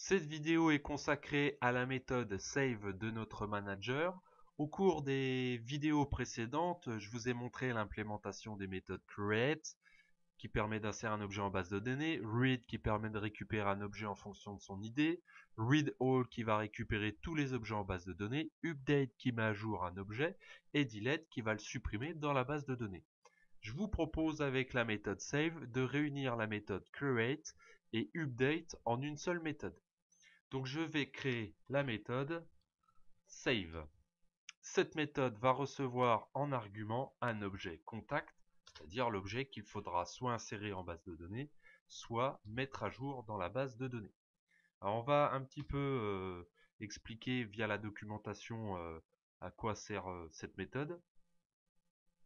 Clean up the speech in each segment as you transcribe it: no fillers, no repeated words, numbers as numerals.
Cette vidéo est consacrée à la méthode Save de notre manager. Au cours des vidéos précédentes, je vous ai montré l'implémentation des méthodes Create, qui permet d'insérer un objet en base de données, Read qui permet de récupérer un objet en fonction de son ID, Read All qui va récupérer tous les objets en base de données, Update qui met à jour un objet, et Delete qui va le supprimer dans la base de données. Je vous propose avec la méthode Save de réunir la méthode Create et Update en une seule méthode. Donc je vais créer la méthode Save. Cette méthode va recevoir en argument un objet contact, c'est-à-dire l'objet qu'il faudra soit insérer en base de données, soit mettre à jour dans la base de données. Alors on va un petit peu expliquer via la documentation à quoi sert cette méthode.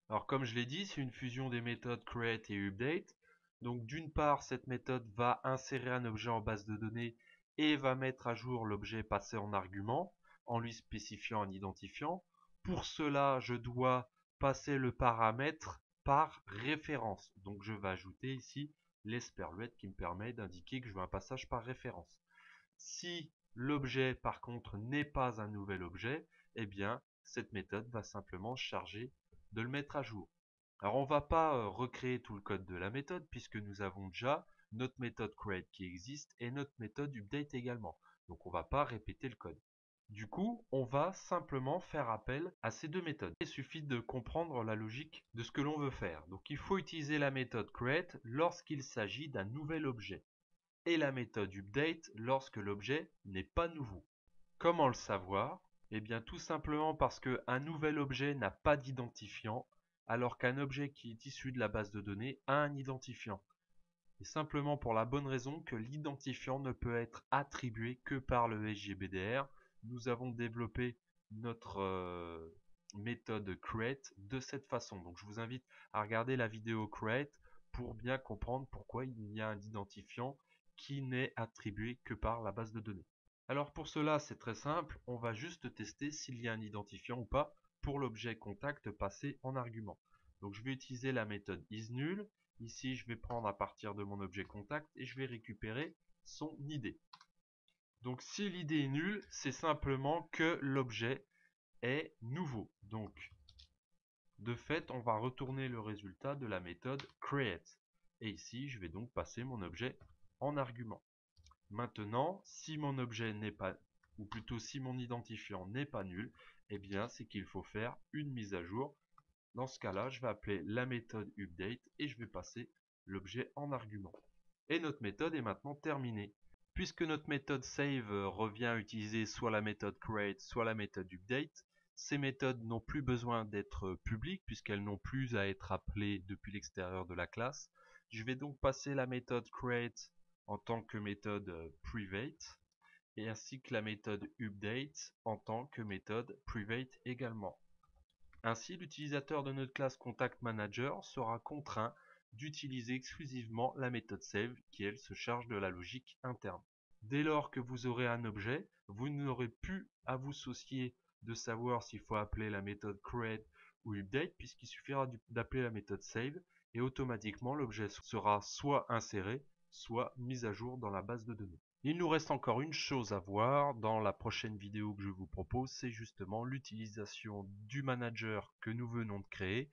Alors comme je l'ai dit, c'est une fusion des méthodes create et update. Donc d'une part, cette méthode va insérer un objet en base de données et va mettre à jour l'objet passé en argument en lui spécifiant un identifiant. Pour cela, je dois passer le paramètre par référence. Donc je vais ajouter ici l'esperluette qui me permet d'indiquer que je veux un passage par référence. Si l'objet par contre n'est pas un nouvel objet, eh bien cette méthode va simplement charger de le mettre à jour. Alors on va pas recréer tout le code de la méthode puisque nous avons déjà notre méthode create qui existe et notre méthode update également. Donc on va pas répéter le code. Du coup, on va simplement faire appel à ces deux méthodes. Il suffit de comprendre la logique de ce que l'on veut faire. Donc il faut utiliser la méthode create lorsqu'il s'agit d'un nouvel objet et la méthode update lorsque l'objet n'est pas nouveau. Comment le savoir? Eh bien tout simplement parce qu'un nouvel objet n'a pas d'identifiant, alors qu'un objet qui est issu de la base de données a un identifiant. Et simplement pour la bonne raison que l'identifiant ne peut être attribué que par le SGBDR. Nous avons développé notre méthode create de cette façon. Donc je vous invite à regarder la vidéo create pour bien comprendre pourquoi il y a un identifiant qui n'est attribué que par la base de données. Alors pour cela, c'est très simple, on va juste tester s'il y a un identifiant ou pas pour l'objet contact passé en argument. Donc je vais utiliser la méthode isNull. Ici, je vais prendre à partir de mon objet contact et je vais récupérer son ID. Donc si l'id est nul, c'est simplement que l'objet est nouveau. Donc de fait, on va retourner le résultat de la méthode create. Et ici, je vais donc passer mon objet en argument. Maintenant, si mon objet n'est pas, ou plutôt si mon identifiant n'est pas nul, eh bien c'est qu'il faut faire une mise à jour. Dans ce cas-là, je vais appeler la méthode update et je vais passer l'objet en argument. Et notre méthode est maintenant terminée. Puisque notre méthode save revient à utiliser soit la méthode create, soit la méthode update, ces méthodes n'ont plus besoin d'être publiques puisqu'elles n'ont plus à être appelées depuis l'extérieur de la classe. Je vais donc passer la méthode create en tant que méthode private et ainsi que la méthode update en tant que méthode private également. Ainsi, l'utilisateur de notre classe Contact Manager sera contraint d'utiliser exclusivement la méthode save qui, elle, se charge de la logique interne. Dès lors que vous aurez un objet, vous n'aurez plus à vous soucier de savoir s'il faut appeler la méthode create ou update puisqu'il suffira d'appeler la méthode save et automatiquement l'objet sera soit inséré, soit mis à jour dans la base de données. Il nous reste encore une chose à voir dans la prochaine vidéo que je vous propose, c'est justement l'utilisation du manager que nous venons de créer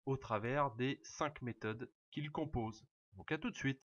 au travers des 5 méthodes qu'il compose. Donc à tout de suite.